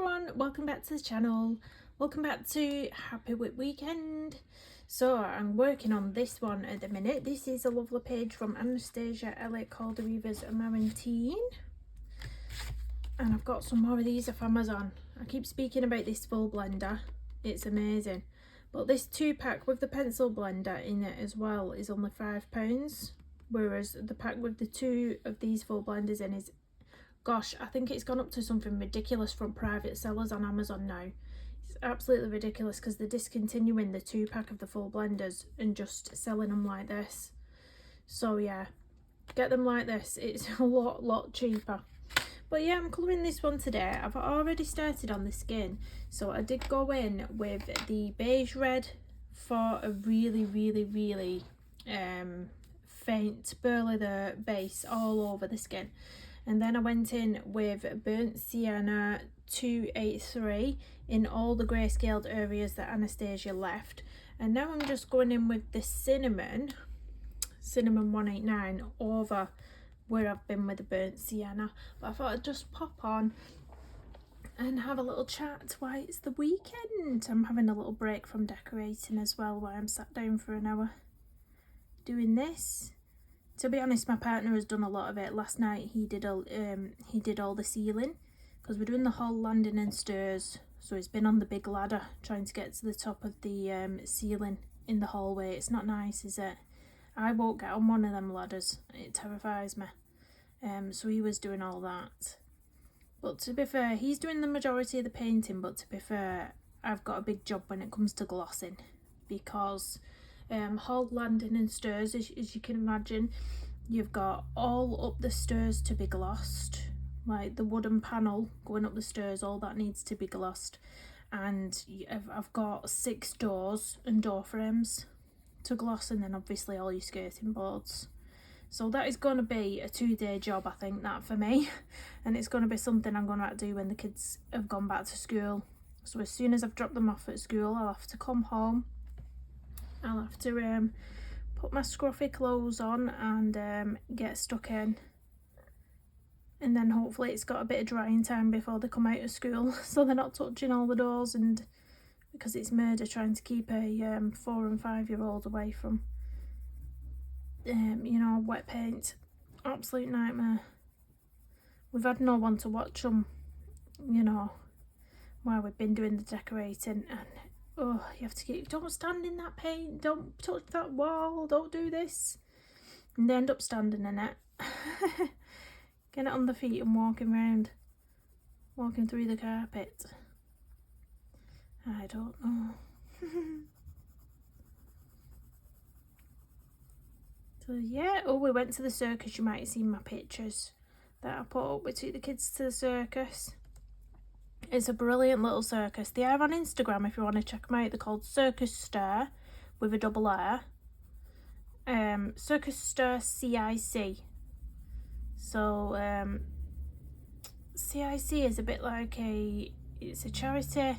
everyone, welcome back to the channel. Welcome back to Happy WIP Weekend. So I'm working on this one at the minute. This is a lovely page from Anastasia, Elly called the Weaver's Amarantine. And I've got some more of these off Amazon. I keep speaking about this full blender. It's amazing. But this 2-pack with the pencil blender in it as well is only £5. Whereas the pack with the 2 of these full blenders in is, gosh, I think it's gone up to something ridiculous from private sellers on Amazon now. It's absolutely ridiculous because they're discontinuing the 2-pack of the full blenders and just selling them like this. So yeah, get them like this. It's a lot cheaper. But yeah, I'm colouring this one today. I've already started on the skin. So I did go in with the beige red for a really faint burly the base all over the skin. And then I went in with burnt sienna 283 in all the grayscaled areas that Anastasia left. And now I'm just going in with the cinnamon 189 over where I've been with the burnt sienna. But I thought I'd just pop on and have a little chat while it's the weekend. I'm having a little break from decorating as well, while I'm sat down for an hour doing this. To be honest, my partner has done a lot of it. Last night he did all the ceiling because we're doing the hall landing and stairs. So he's been on the big ladder trying to get to the top of the ceiling in the hallway. It's not nice, is it? I won't get on one of them ladders. It terrifies me. So he was doing all that. But to be fair, he's doing the majority of the painting. But to be fair, I've got a big job when it comes to glossing because hall landing and stairs, as you can imagine, you've got all up the stairs to be glossed, like the wooden panel going up the stairs, all that needs to be glossed. And I've got 6 doors and door frames to gloss, and then obviously all your skirting boards. So that is going to be a 2-day job, I think, that for me. And it's going to be something I'm going to have to do when the kids have gone back to school. So as soon as I've dropped them off at school, I'll have to come home. I'll have to put my scruffy clothes on and get stuck in. And then hopefully it's got a bit of drying time before they come out of school, so they're not touching all the doors, and because it's murder trying to keep a 4 and 5-year-old away from you know, wet paint. Absolute nightmare. We've had no one to watch them, you know, while we've been doing the decorating. And oh, you have to keep, don't stand in that paint, don't touch that wall, don't do this. And they end up standing in it. Get it on the feet and walking through the carpet. I don't know. So yeah, oh, we went to the circus. You might have seen my pictures that I put up. We took the kids to the circus. It's a brilliant little circus. They are on Instagram if you want to check them out. They're called Circus Stir with a double R. Circus Stir CIC. So CIC is a bit like it's a charity.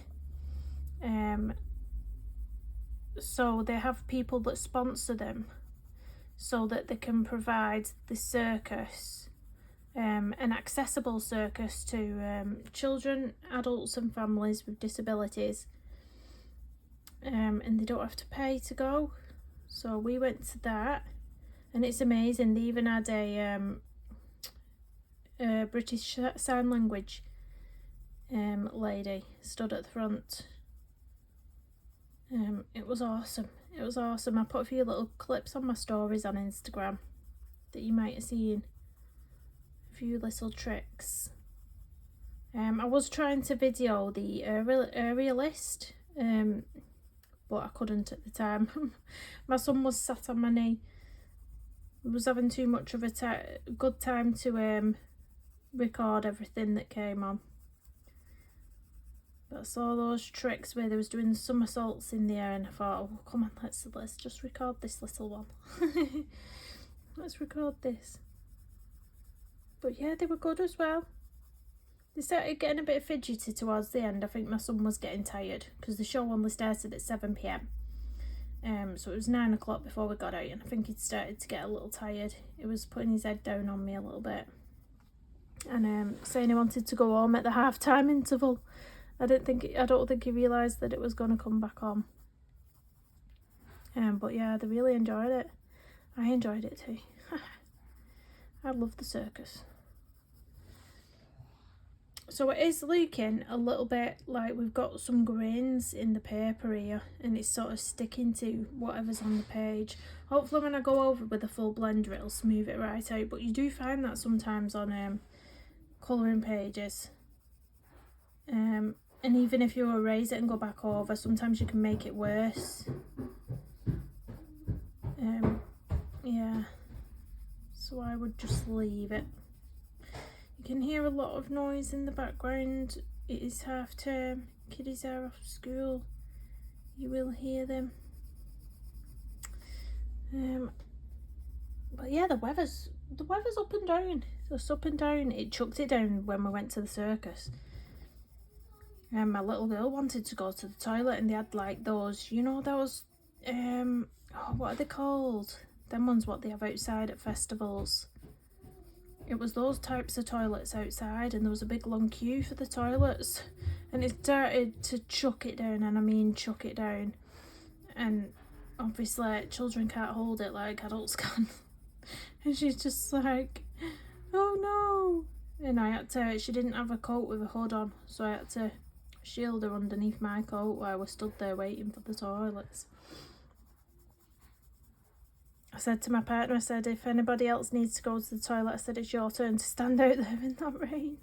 So they have people that sponsor them so that they can provide the circus, an accessible circus to children, adults and families with disabilities, and they don't have to pay to go. So we went to that and it's amazing. They even had a British Sign Language lady stood at the front. It was awesome. It was awesome. I put a few little clips on my stories on Instagram that you might have seen. A few little tricks. I was trying to video the aerialist, but I couldn't at the time. My son was sat on my knee. I was having too much of a good time to record everything that came on. But I saw those tricks where they was doing somersaults in the air, and I thought, oh come on, let's just record this little one. Let's record this. But yeah, they were good as well. They started getting a bit fidgety towards the end. I think my son was getting tired because the show only started at 7 p.m. So it was 9 o'clock before we got out, and I think he'd started to get a little tired. He was putting his head down on me a little bit and saying he wanted to go home at the half-time interval. I don't think he realised that it was going to come back on. But yeah, they really enjoyed it. I enjoyed it too. I love the circus. So it is looking a little bit like we've got some grains in the paper here, and it's sort of sticking to whatever's on the page. Hopefully when I go over with a full blender it'll smooth it right out, but you do find that sometimes on colouring pages. And even if you erase it and go back over, sometimes you can make it worse. Yeah, so I would just leave it. You can hear a lot of noise in the background. It is half term, kiddies are off school. You will hear them. But yeah, the weather's up and down. Just up and down. It chucked it down when we went to the circus. And my little girl wanted to go to the toilet, and they had like those, you know, those what are they called? Them ones what they have outside at festivals. It was those types of toilets outside, and there was a big long queue for the toilets, and it started to chuck it down, and I mean chuck it down. And obviously children can't hold it like adults can. And she's just like, oh no. And I had to, she didn't have a coat with a hood on, so I had to shield her underneath my coat while we stood there waiting for the toilets. I said to my partner, I said, if anybody else needs to go to the toilet, I said, it's your turn to stand out there in that rain.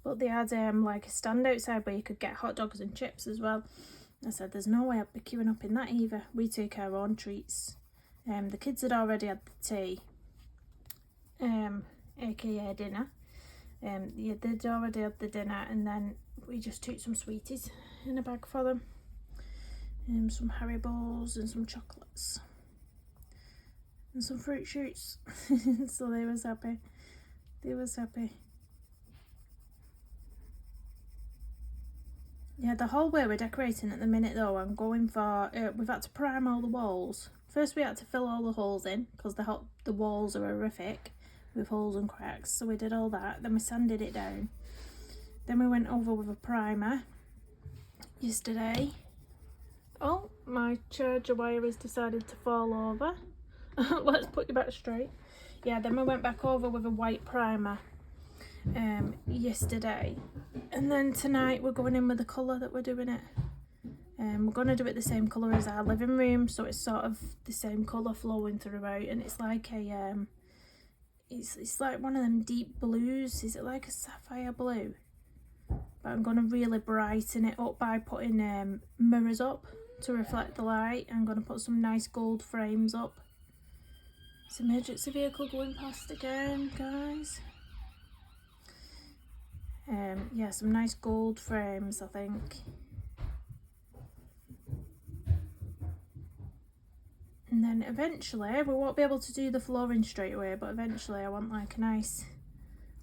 But they had like a stand outside where you could get hot dogs and chips as well. I said, there's no way I'd be queuing up in that either. We take our own treats. The kids had already had the tea, aka dinner. Yeah, they'd already had the dinner, and then we just took some sweeties in a bag for them. Some Haribos and some chocolates. And some fruit shoots. So they was happy. They was happy. Yeah, the whole way we're decorating at the minute though, I'm going for, we've had to prime all the walls. First we had to fill all the holes in, because the walls are horrific with holes and cracks, so we did all that. Then we sanded it down. Then we went over with a primer yesterday. Oh, my charger wire has decided to fall over. Let's put you back straight. Yeah, then we went back over with a white primer yesterday, and then tonight we're going in with the colour that we're doing it. We're going to do it the same colour as our living room, so it's sort of the same colour flowing throughout, and it's like a it's like one of them deep blues. Is it like a sapphire blue? But I'm going to really brighten it up by putting mirrors up to reflect the light. I'm going to put some nice gold frames up. It's an emergency vehicle going past again, guys. Yeah, some nice gold frames, I think. And then eventually, we won't be able to do the flooring straight away, but eventually I want like a nice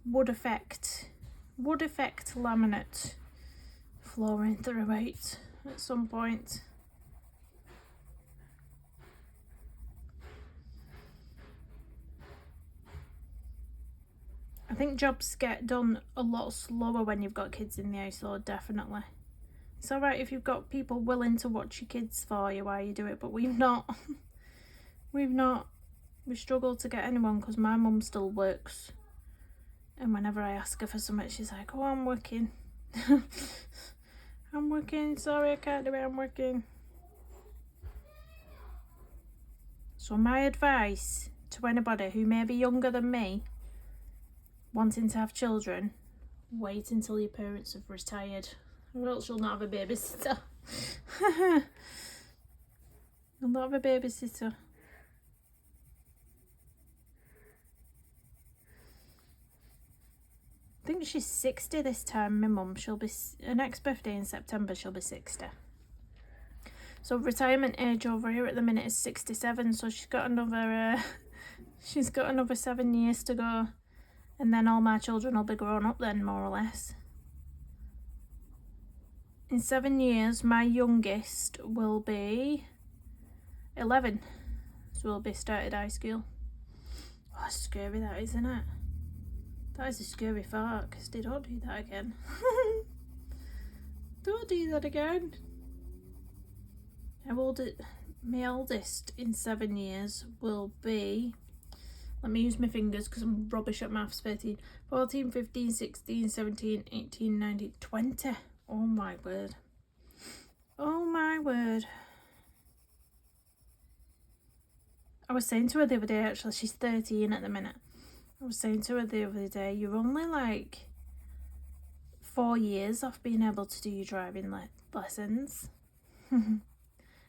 wood effect laminate flooring throughout at some point. I think jobs get done a lot slower when you've got kids in the house, though, definitely. It's alright if you've got people willing to watch your kids for you while you do it, but we've not. We struggle to get anyone because my mum still works. And whenever I ask her for something, she's like, oh, I'm working. I'm working, sorry I can't do it, I'm working. So my advice to anybody who may be younger than me, wanting to have children, wait until your parents have retired, or else you'll not have a babysitter. You'll not have a babysitter. I think she's 60 this time, my mum. She'll be, her next birthday in September, she'll be 60. So retirement age over here at the minute is 67, so she's got another 7 years to go. And then all my children will be grown up then, more or less. In 7 years, my youngest will be 11. So we'll be started high school. Oh, it's scary that, isn't it? That is a scary fart, because they don't do that again. Don't do that again. How old it? My eldest in 7 years will be, let me use my fingers because I'm rubbish at maths, 13, 14, 15, 16, 17, 18, 19, 20. Oh my word. Oh my word. I was saying to her the other day, actually, she's 13 at the minute. I was saying to her the other day, you're only like 4 years off being able to do your driving lessons.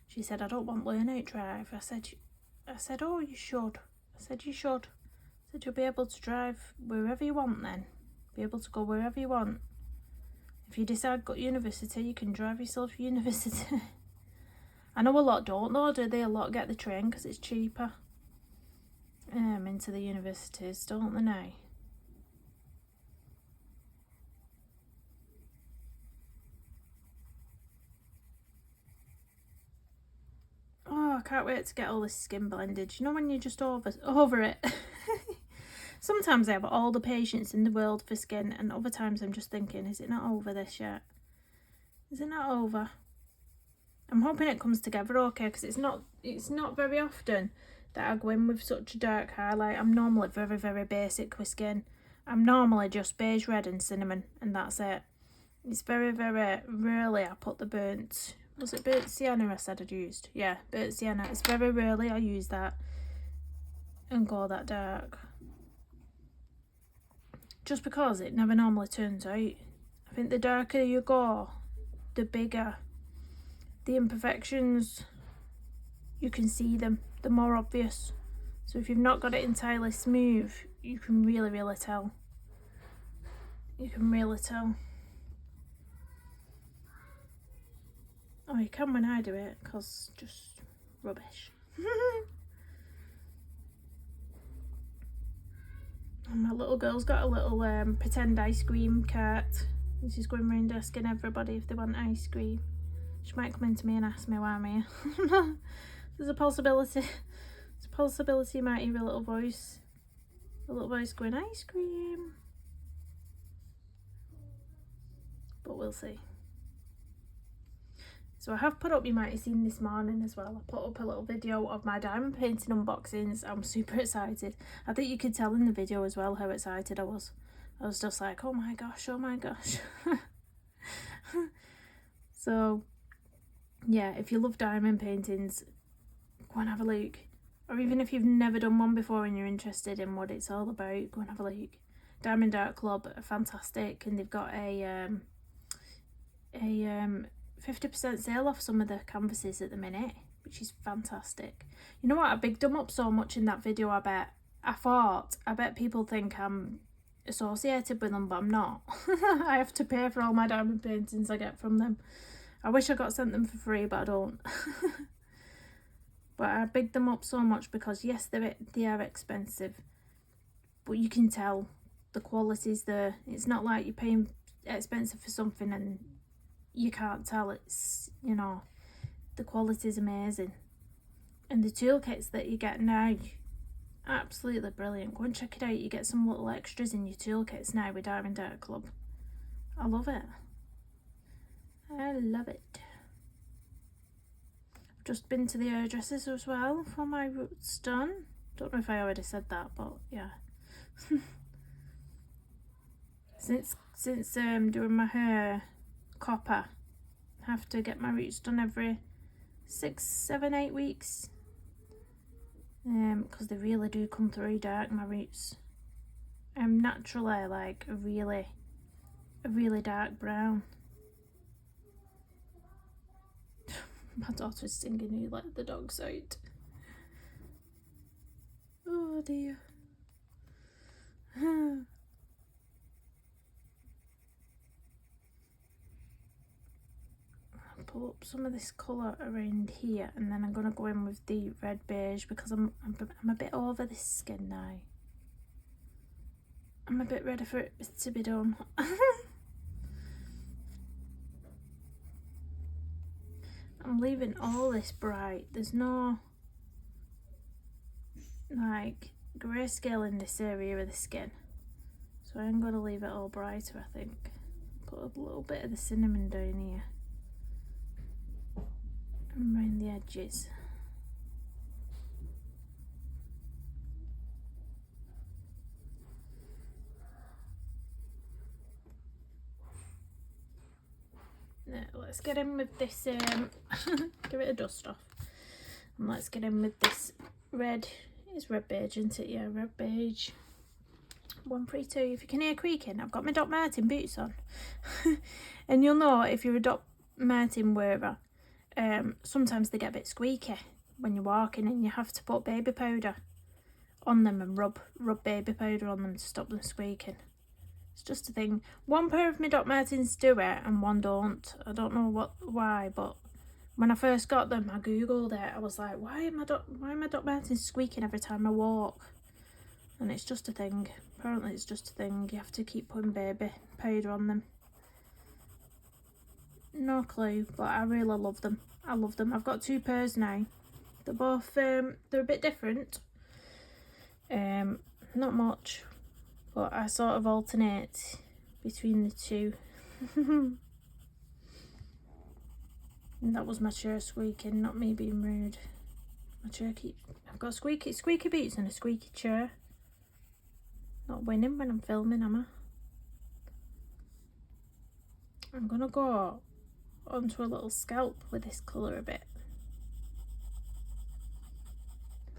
She said, I don't want learn-out drive. I said, oh, you should. I said, you should. I said, you'll be able to drive wherever you want then. Be able to go wherever you want. If you decide to go to university, you can drive yourself to university. I know a lot don't though, do they? A lot get the train because it's cheaper. Into the universities, don't they now? Oh, I can't wait to get all this skin blended. You know when you're just over it? Sometimes I have all the patience in the world for skin, and other times I'm just thinking, is it not over this yet? Is it not over? I'm hoping it comes together okay, because it's not very often that I go in with such a dark highlight. I'm normally very, very basic with skin. I'm normally just beige, red and cinnamon, and that's it. It's very, very rarely I put the burnt, was it burnt sienna I said I'd used? Yeah, burnt sienna. It's very rarely I use that and go that dark. Just because it never normally turns out. I think the darker you go, the bigger the imperfections, you can see them, the more obvious. So if you've not got it entirely smooth, you can really, really tell. You can really tell. Oh, you can when I do it, because just rubbish. And my little girl's got a little pretend ice cream cart. She's going round asking everybody if they want ice cream. She might come into me and ask me why I'm here. There's a possibility. There's a possibility you might hear a little voice. A little voice going, ice cream. But we'll see. So I have put up, you might have seen this morning as well, I put up a little video of my diamond painting unboxings. I'm super excited. I think you could tell in the video as well how excited I was. I was just like, oh my gosh, oh my gosh. So yeah, if you love diamond paintings, go and have a look. Or even if you've never done one before and you're interested in what it's all about, go and have a look. Diamond Art Club are fantastic, and they've got a 50% sale off some of the canvases at the minute, which is fantastic. You know what, I bigged them up so much in that video. I bet people think I'm associated with them, but I'm not. I have to pay for all my diamond paintings I get from them. I wish I got sent them for free, but I don't. But I bigged them up so much because yes, they are expensive, but you can tell the quality's there. It's not like you're paying expensive for something and you can't tell. It's, you know, the quality's amazing. And the toolkits that you get now, absolutely brilliant. Go and check it out. You get some little extras in your toolkits now with Diamond Art Club. I love it. I love it. I've just been to the hairdressers as well for my roots done. Don't know if I already said that, but yeah. Since doing my hair copper, I have to get my roots done every 6, 7, 8 weeks. Because they really do come through dark, my roots. I'm naturally like a really dark brown. My daughter's singing "You Let the Dogs Out." Oh dear. I'll pull up some of this colour around here, and then I'm going to go in with the red beige because I'm a bit over this skin now. I'm a bit ready for it to be done. I'm leaving all this bright. There's no like grayscale in this area of the skin. So I'm going to leave it all brighter, I think. Put a little bit of the cinnamon down here. And around the edges. Now, let's get in with this, give it a dust off. And let's get in with this red. It's red beige, isn't it? Yeah, red beige. 132. If you can hear creaking, I've got my Doc Martin boots on. And you'll know if you're a Doc Martin wearer, sometimes they get a bit squeaky when you're walking and you have to put baby powder on them and rub baby powder on them to stop them squeaking. It's just a thing. One pair of my Doc Martens do it and one don't. I don't know why, but when I first got them, I googled it. I was like, why are my Doc Martens squeaking every time I walk? And it's just a thing. Apparently it's just a thing. You have to keep putting baby powder on them. No clue, but I really love them. I love them. I've got 2 pairs now. They're both they're a bit different. Not much, but I sort of alternate between the two. And that was my chair squeaking, not me being rude. My chair I've got squeaky boots and a squeaky chair. Not winning when I'm filming, am I? I'm gonna go onto a little scalp with this colour a bit.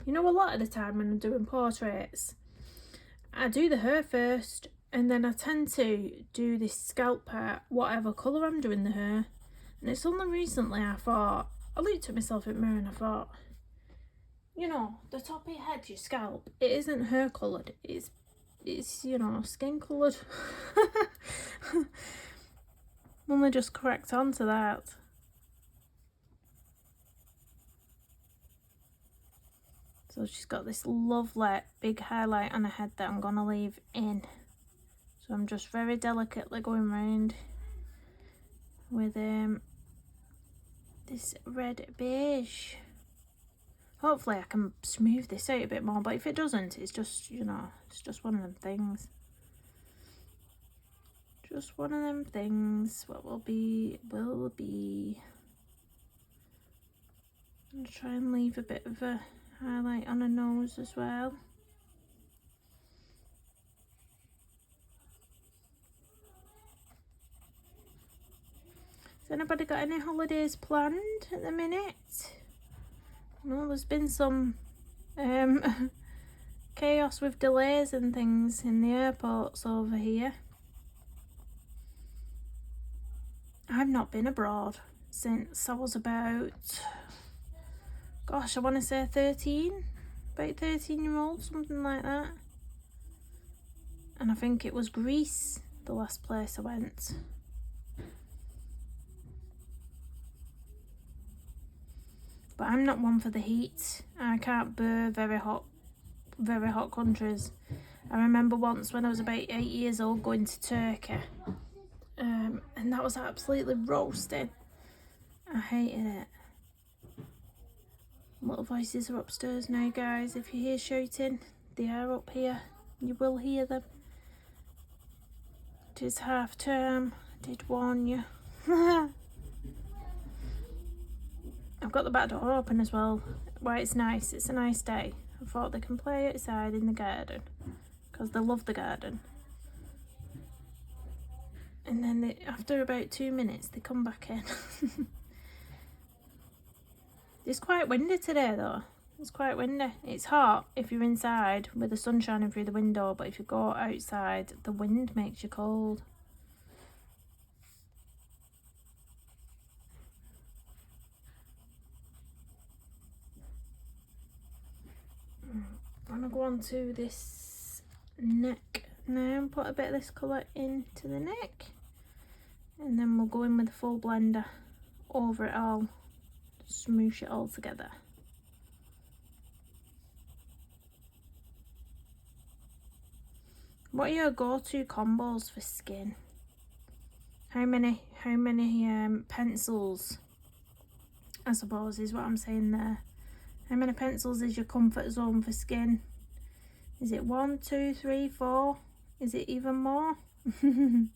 You know, a lot of the time when I'm doing portraits, I do the hair first and then I tend to do this scalp part, whatever colour I'm doing the hair. And it's only recently I looked at myself in the mirror and I thought, you know, the top of your head, your scalp, it isn't hair coloured, it's you know, skin coloured. Only just correct onto that. So she's got this lovely big highlight on her head that I'm going to leave in. So I'm just very delicately going round with this red beige. Hopefully I can smooth this out a bit more, but if it doesn't, it's just, you know, it's just one of them things. Just one of them things. What will be, will be. I'll try and leave a bit of a highlight on her nose as well. Has anybody got any holidays planned at the minute? No, there's been some chaos with delays and things in the airports over here. I've not been abroad since I was about, gosh, I want to say 13, about 13-year-old, something like that. And I think it was Greece, the last place I went. But I'm not one for the heat. I can't bear very hot countries. I remember once when I was about 8 years old going to Turkey. And that was absolutely roasting. I hated it. Little voices are upstairs now, guys. If you hear shouting, they are up here. You will hear them. It is half term. I did warn you. I've got the back door open as well. Why, it's nice. It's a nice day. I thought they can play outside in the garden because they love the garden. And then after about 2 minutes, they come back in. It's quite windy today though. It's quite windy. It's hot if you're inside with the sun shining through the window, but if you go outside, the wind makes you cold. I'm going to go on to this neck now and put a bit of this colour into the neck. And then we'll go in with a full blender over it all. Smoosh it all together. What are your go-to combos for skin? How many pencils, I suppose is what I'm saying there. How many pencils is your comfort zone for skin? Is it 1, 2, 3, 4? Is it even more? I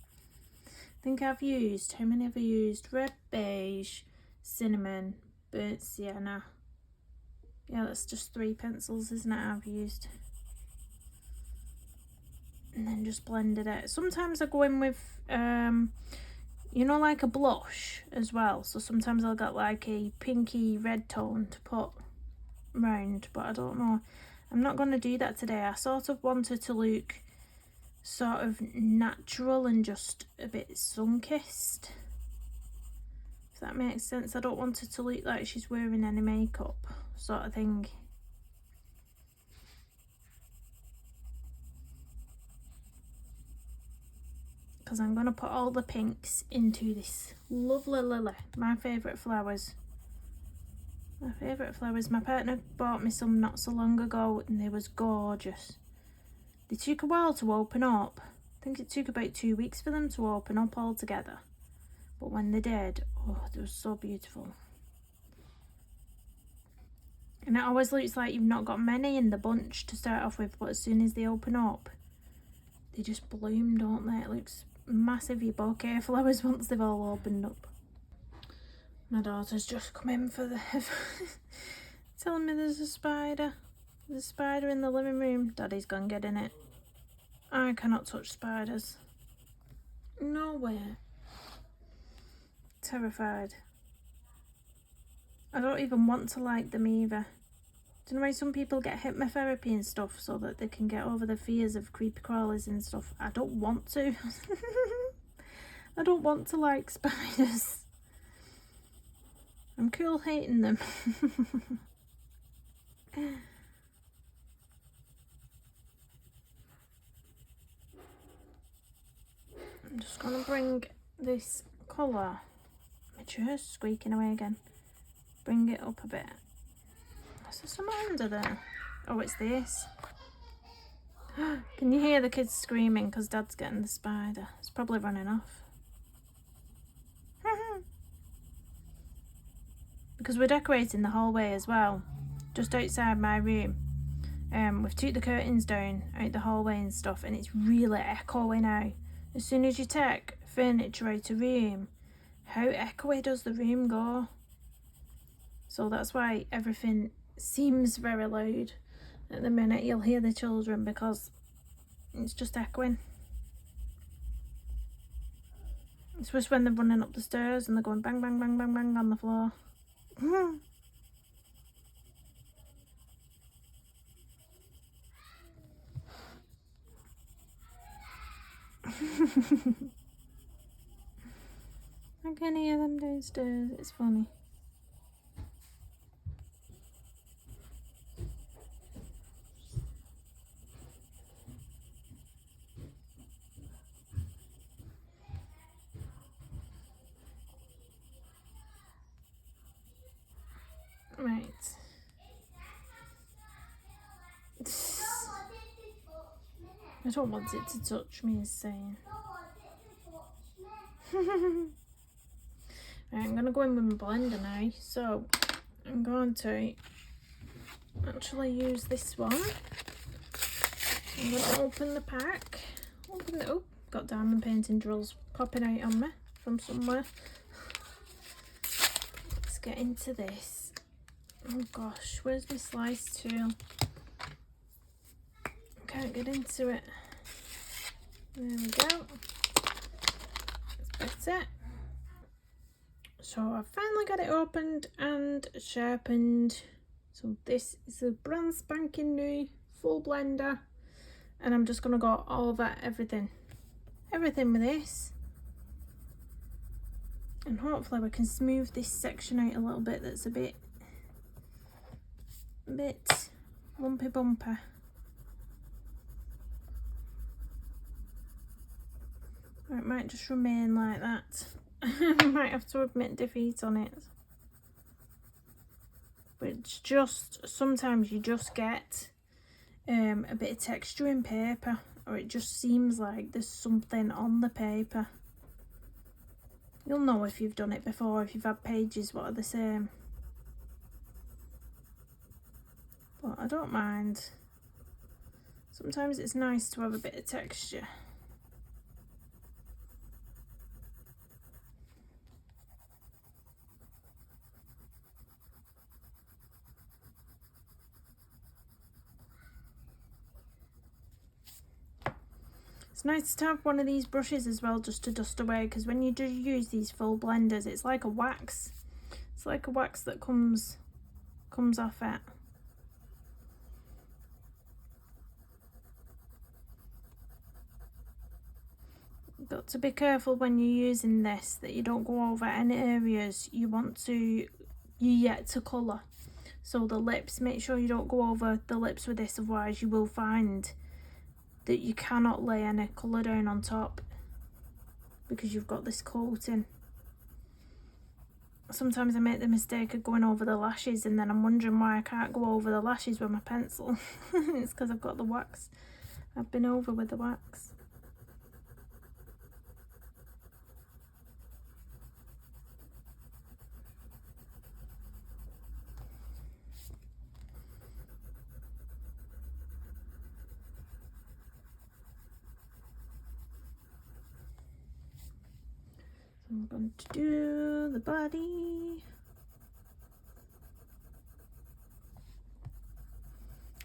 think I've used, how many have I used? Red, beige, cinnamon, burnt sienna. Yeah, that's just 3 pencils, isn't it, I've used. And then just blended it. Sometimes I go in with, you know, like a blush as well. So sometimes I'll get like a pinky red tone to put round, but I don't know. I'm not going to do that today. I sort of wanted to look sort of natural and just a bit sun-kissed, if that makes sense. I don't want it to look like she's wearing any makeup sort of thing. Because I'm going to put all the pinks into this lovely lily. My favourite flowers. My favourite flowers. My partner bought me some not so long ago and they was gorgeous. They took a while to open up. I think it took about 2 weeks for them to open up all together. But when they did, oh, they were so beautiful. And it always looks like you've not got many in the bunch to start off with, but as soon as they open up, they just bloom, don't they? It looks massive, your bouquet of flowers once they've all opened up. My daughter's just come in for the telling me there's a spider. There's a spider in the living room. Daddy's gone getting it. I cannot touch spiders. No way. Terrified. I don't even want to like them either. Do you know why some people get hypnotherapy and stuff so that they can get over the fears of creepy crawlies and stuff? I don't want to. I don't want to like spiders. I'm cool hating them. I'm just going to bring this colour. My chair's squeaking away again. Bring it up a bit. Is there something under there? Oh, it's this. Can you hear the kids screaming because Dad's getting the spider? It's probably running off. Because we're decorating the hallway as well, just outside my room. We've took the curtains down out the hallway and stuff, and it's really echoey now. As soon as you take furniture out of room, how echoey does the room go? So that's why everything seems very loud at the minute. You'll hear the children because it's just echoing. It's just when they're running up the stairs and they're going bang, bang, bang, bang, bang on the floor. I can hear them downstairs. It's funny. Right. I don't want it to touch me, is saying. Right, I'm going to go in with my blender now. So, I'm going to actually use this one. I'm going to open the pack. Open it up. Got diamond painting drills popping out on me from somewhere. Let's get into this. Oh gosh, where's my slice tool? Can't get into it. There we go. That's it. So I've finally got it opened and sharpened. So this is a brand spanking new full blender, and I'm just gonna go over everything with this, and hopefully we can smooth this section out a little bit that's a bit lumpy bumpy. Or it might just remain like that. I might have to admit defeat on it. But it's just, sometimes you just get a bit of texture in paper, or it just seems like there's something on the paper. You'll know if you've done it before, if you've had pages what are the same. But I don't mind. Sometimes it's nice to have a bit of texture. It's nice to have one of these brushes as well, just to dust away, because when you do use these full blenders, it's like a wax. It's like a wax that comes off it. Got to be careful when you're using this that you don't go over any areas you yet to colour. So the lips, make sure you don't go over the lips with this, otherwise you will find that you cannot lay any colour down on top because you've got this coating. Sometimes I make the mistake of going over the lashes and then I'm wondering why I can't go over the lashes with my pencil. It's because I've got the wax. I've been over with the wax. I'm going to do the body.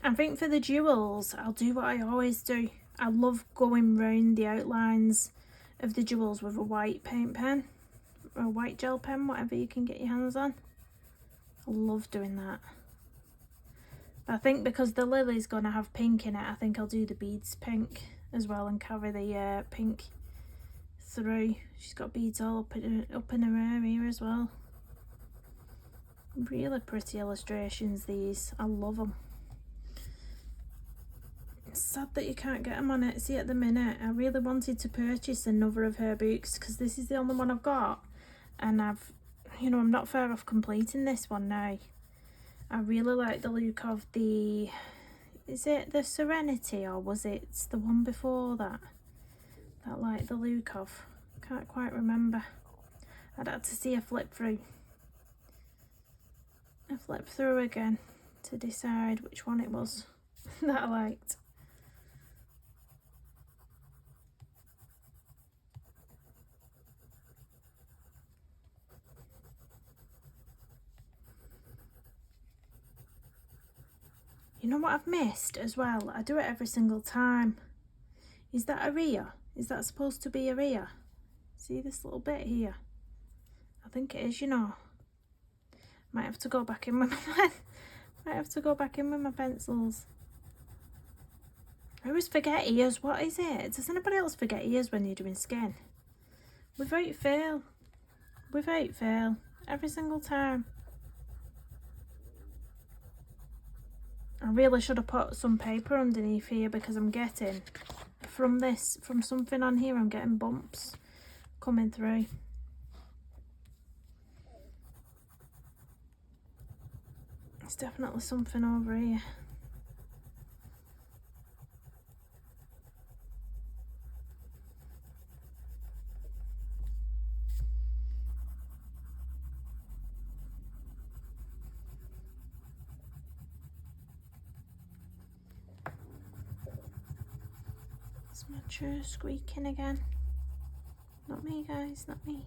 I think for the jewels, I'll do what I always do. I love going round the outlines of the jewels with a white paint pen or a white gel pen, whatever you can get your hands on. I love doing that. But I think because the lily's going to have pink in it, I think I'll do the beads pink as well and carry the pink through. She's got beads all up in her area as well. Really pretty illustrations, these. I love them. It's sad that you can't get them on Etsy at the minute. I really wanted to purchase another of her books because this is the only one I've got, and I'm not far off completing this one now. I really like the look of the, is it the Serenity, or was it the one before that? That I like the look of. Can't quite remember. I'd have to see a flip through. A flip through again to decide which one it was that I liked. You know what I've missed as well? I do it every single time. Is that a ear? Is that supposed to be a ear? See this little bit here? I think it is, you know. Might have to go back in with my pen. Might have to go back in with my pencils. I always forget ears. What is it? Does anybody else forget ears when you're doing skin? Without fail. Without fail. Every single time. I really should have put some paper underneath here because I'm getting, from something on here, I'm getting bumps coming through. It's definitely something over here. It's my chair squeaking again. Not me, guys, not me.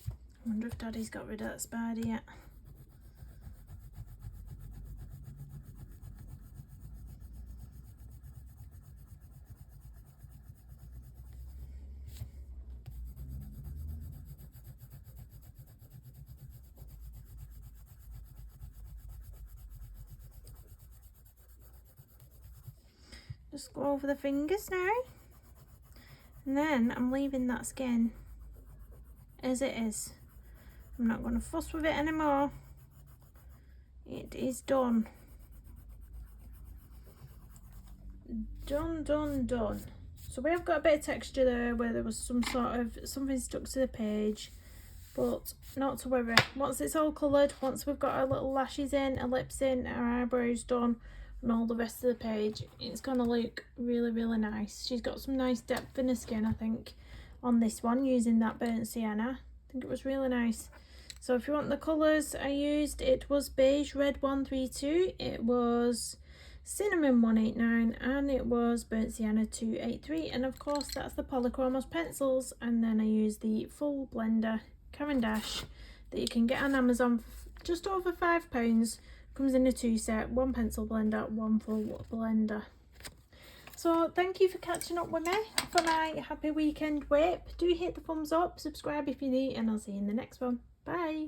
I wonder if Daddy's got rid of that spider yet. Just go over the fingers now. And then I'm leaving that skin as it is. I'm not going to fuss with it anymore. It is done. Done, done, done. So we have got a bit of texture there where there was some sort of something stuck to the page, but not to worry. Once it's all coloured, once we've got our little lashes in, our lips in, our eyebrows done, and all the rest of the page, it's gonna look really, really nice. She's got some nice depth in her skin, I think, on this one using that burnt sienna. I think it was really nice. So if you want the colours I used, it was beige red 132, it was cinnamon 189, and it was burnt sienna 283, and of course that's the polychromos pencils. And then I use the full blender Caran d'Ache that you can get on Amazon for just over £5. Comes in a 2 set, 1 pencil blender, 1 full blender. So thank you for catching up with me for my happy weekend WIP. Do hit the thumbs up, subscribe if you need, and I'll see you in the next one. Bye.